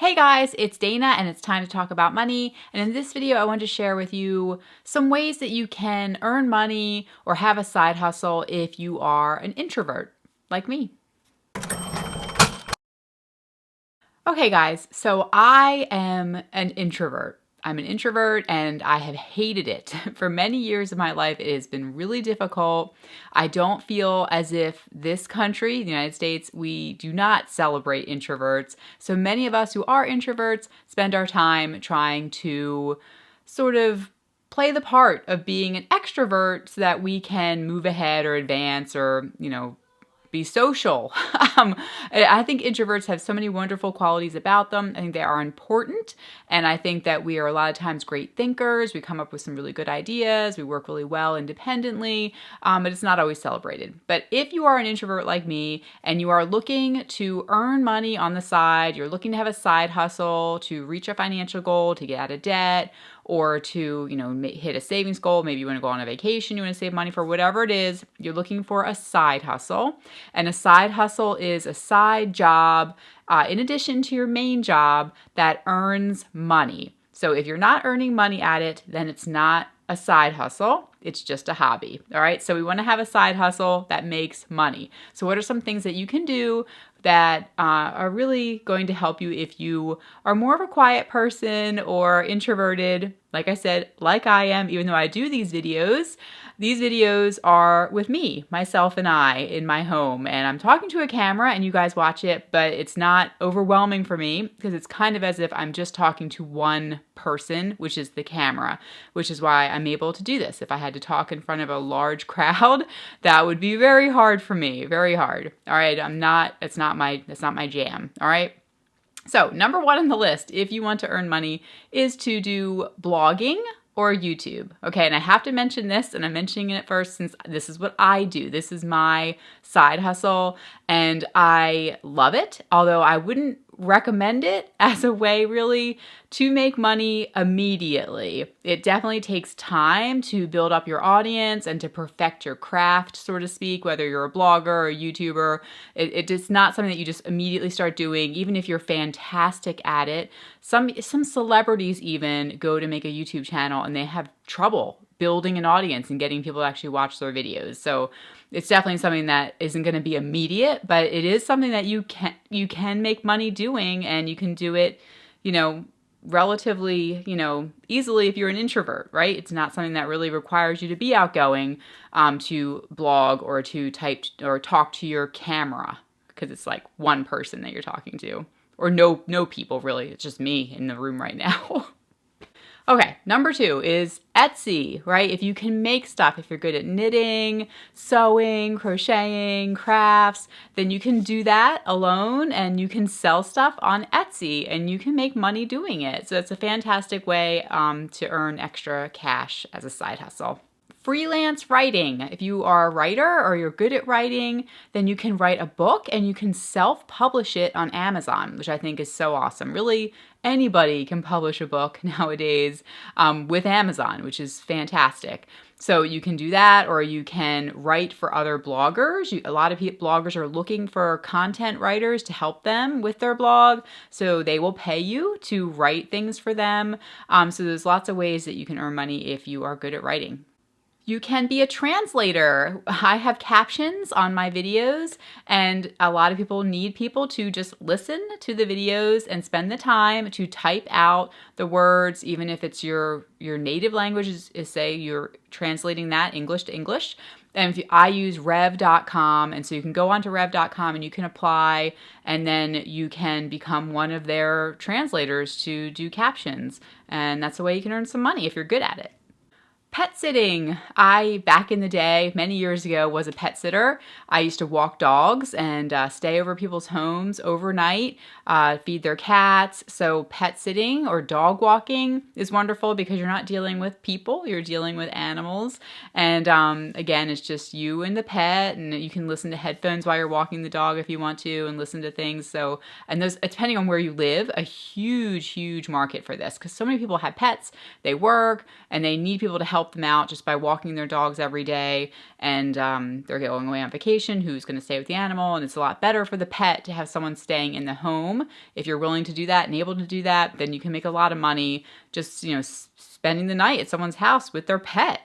Hey guys, it's Dana and it's time to talk about money. And in this video, I want to share with you some ways that you can earn money or have a side hustle if you are an introvert like me. Okay guys, so I am an introvert. I'm an introvert and I have hated it. For many years of my life, it has been really difficult. I don't feel as if this country, the United States, we do not celebrate introverts. So many of us who are introverts spend our time trying to sort of play the part of being an extrovert so that we can move ahead or advance or, be social. I think introverts have so many wonderful qualities about them. I think they are important. And I think that we are a lot of times great thinkers. We come up with some really good ideas. We work really well independently, but it's not always celebrated. But if you are an introvert like me and you are looking to earn money on the side, you're looking to have a side hustle, to reach a financial goal, to get out of debt, or to, hit a savings goal. Maybe you want to go on a vacation, you want to save money for whatever it is, you're looking for a side hustle. And a side hustle is a side job in addition to your main job that earns money. So if you're not earning money at it, then it's not a side hustle. It's just a hobby. All right. So we want to have a side hustle that makes money. So what are some things that you can do that are really going to help you if you are more of a quiet person or introverted? Like I said, like I am, even though I do these videos are with me, myself and I in my home, and I'm talking to a camera and you guys watch it, but it's not overwhelming for me because it's kind of as if I'm just talking to one person, which is the camera, which is why I'm able to do this. If I had to talk in front of a large crowd, that would be very hard for me, very hard. All right, that's not my jam. All right. So number one on the list, if you want to earn money, is to do blogging or YouTube. Okay, and I have to mention this, and I'm mentioning it first since this is what I do. This is my side hustle, and I love it, although I wouldn't recommend it as a way really to make money immediately. It definitely takes time to build up your audience and to perfect your craft, so to speak, whether you're a blogger or a YouTuber. It's not something that you just immediately start doing, even if you're fantastic at it. Some celebrities even go to make a YouTube channel and they have trouble building an audience and getting people to actually watch their videos. So it's definitely something that isn't going to be immediate, but it is something that you can make money doing, and you can do it, relatively, easily if you're an introvert, right? It's not something that really requires you to be outgoing to blog or to type or talk to your camera, because it's like one person that you're talking to, or no people really. It's just me in the room right now. Okay, number two is Etsy, right? If you can make stuff, if you're good at knitting, sewing, crocheting, crafts, then you can do that alone and you can sell stuff on Etsy and you can make money doing it. So it's a fantastic way to earn extra cash as a side hustle. Freelance writing. If you are a writer or you're good at writing, then you can write a book and you can self-publish it on Amazon, which I think is so awesome. Really, anybody can publish a book nowadays with Amazon, which is fantastic. So you can do that, or you can write for other bloggers. A lot of bloggers are looking for content writers to help them with their blog. So they will pay you to write things for them. So there's lots of ways that you can earn money if you are good at writing. You can be a translator. I have captions on my videos, and a lot of people need people to just listen to the videos and spend the time to type out the words, even if it's your native language is say you're translating that English to English. And I use rev.com, and so you can go onto rev.com and you can apply, and then you can become one of their translators to do captions. And that's the way you can earn some money if you're good at it. Pet sitting. I, back in the day, many years ago, was a pet sitter. I used to walk dogs and stay over people's homes overnight, feed their cats. So pet sitting or dog walking is wonderful because you're not dealing with people, you're dealing with animals. And again, it's just you and the pet, and you can listen to headphones while you're walking the dog if you want to and listen to things. So, and those, depending on where you live, a huge market for this because so many people have pets, they work, and they need people to help help them out just by walking their dogs every day, and they're going away on vacation, who's going to stay with the animal, and it's a lot better for the pet to have someone staying in the home. If you're willing to do that and able to do that, then you can make a lot of money just, spending the night at someone's house with their pet.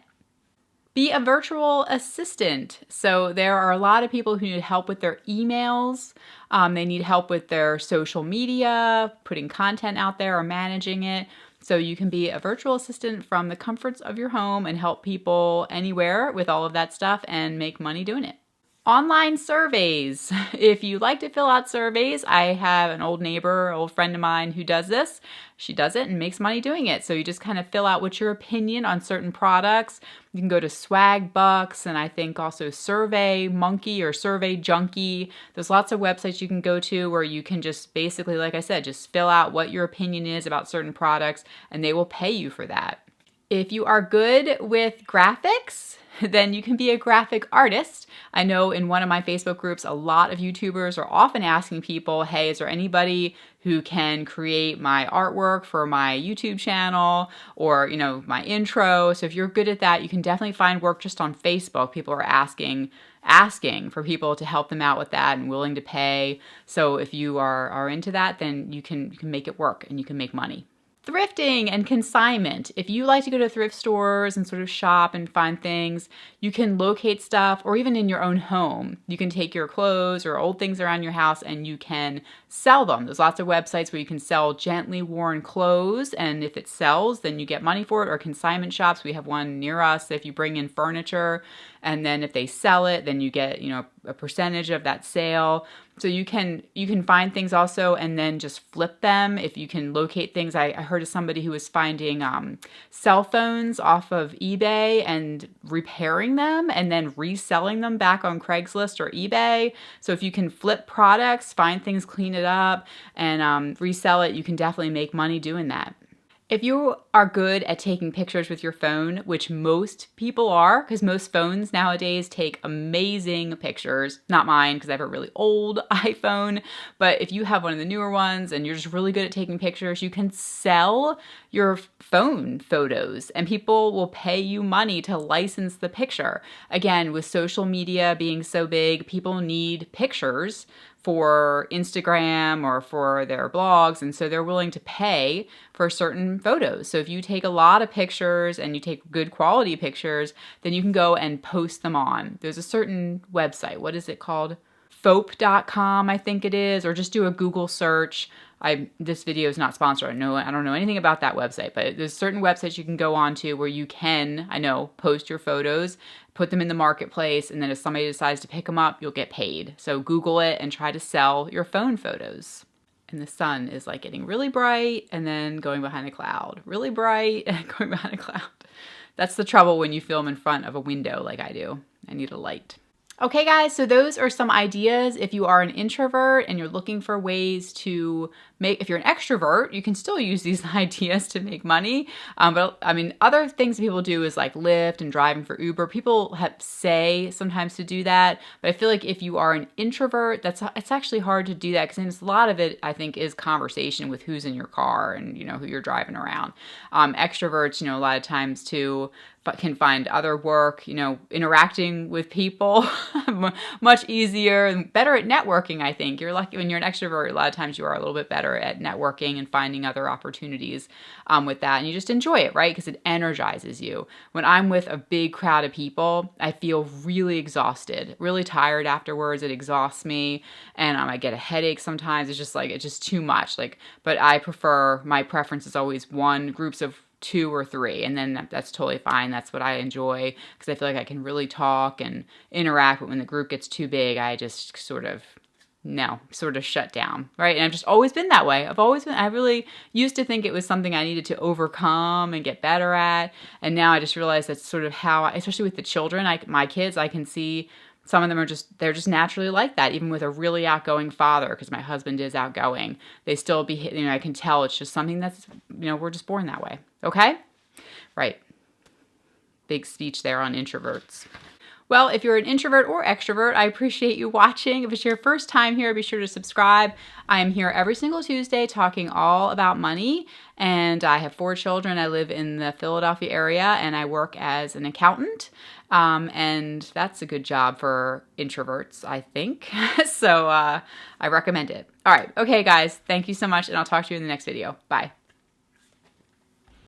Be a virtual assistant. So there are a lot of people who need help with their emails. They need help with their social media, putting content out there or managing it. So you can be a virtual assistant from the comforts of your home and help people anywhere with all of that stuff and make money doing it. Online surveys. If you like to fill out surveys, I have an old friend of mine who does this. She does it and makes money doing it. So you just kind of fill out what's your opinion on certain products. You can go to Swag Bucks and I think also Survey Monkey or Survey Junkie. There's lots of websites you can go to where you can just basically, like I said, just fill out what your opinion is about certain products and they will pay you for that. If you are good with graphics, then you can be a graphic artist. I know in one of my Facebook groups, a lot of YouTubers are often asking people, hey, is there anybody who can create my artwork for my YouTube channel or, my intro? So if you're good at that, you can definitely find work just on Facebook. People are asking for people to help them out with that and willing to pay. So if you are into that, then you can make it work and you can make money. Thrifting and consignment. If you like to go to thrift stores and sort of shop and find things, you can locate stuff, or even in your own home. You can take your clothes or old things around your house and you can sell them. There's lots of websites where you can sell gently worn clothes, and if it sells, then you get money for it. Or consignment shops. We have one near us. If you bring in furniture, and then if they sell it, then you get, a percentage of that sale. So you can find things also and then just flip them if you can locate things. I heard of somebody who was finding cell phones off of eBay and repairing them and then reselling them back on Craigslist or eBay. So if you can flip products, find things, clean it up, and resell it, you can definitely make money doing that. If you are good at taking pictures with your phone, which most people are, because most phones nowadays take amazing pictures. Not mine, because I have a really old iPhone, but if you have one of the newer ones and you're just really good at taking pictures, you can sell your phone photos and people will pay you money to license the picture. Again, with social media being so big, people need pictures for Instagram or for their blogs, and so they're willing to pay for certain photos. So if you take a lot of pictures and you take good quality pictures, then you can go and post them on. There's a certain website, what is it called? Fope.com, I think it is, or just do a Google search. This video is not sponsored. I don't know anything about that website, but there's certain websites you can go on to where you can, post your photos, put them in the marketplace, and then if somebody decides to pick them up, you'll get paid. So Google it and try to sell your phone photos. And the sun is like getting really bright and then going behind a cloud. Really bright and going behind a cloud. That's the trouble when you film in front of a window like I do. I need a light. Okay, guys, so those are some ideas. If you are an introvert and you're looking for ways to if you're an extrovert, you can still use these ideas to make money. But other things people do is like Lyft and driving for Uber. People say sometimes to do that, but I feel like if you are an introvert, it's actually hard to do that because a lot of it, I think, is conversation with who's in your car and, who you're driving around. Extroverts, a lot of times too, but can find other work, interacting with people much easier and better at networking, I think. You're lucky when you're an extrovert, a lot of times you are a little bit better at networking and finding other opportunities with that. And you just enjoy it, right? Because it energizes you. When I'm with a big crowd of people, I feel really exhausted, really tired afterwards. It exhausts me and I get a headache sometimes. It's just too much. But my preference is always groups of 2 or 3, and then that's totally fine. That's what I enjoy because I feel like I can really talk and interact, but when the group gets too big, I just sort of shut down, right? And I've just always been that way. I really used to think it was something I needed to overcome and get better at, and now I just realize that's sort of how, especially with the children, my kids, I can see some of them they're just naturally like that, even with a really outgoing father, because my husband is outgoing. They still I can tell it's just something that's, we're just born that way. Okay? Right. Big speech there on introverts. Well, if you're an introvert or extrovert, I appreciate you watching. If it's your first time here, be sure to subscribe. I am here every single Tuesday talking all about money, and I have 4 children. I live in the Philadelphia area, and I work as an accountant, and that's a good job for introverts, I think. So I recommend it. All right. Okay, guys. Thank you so much, and I'll talk to you in the next video. Bye.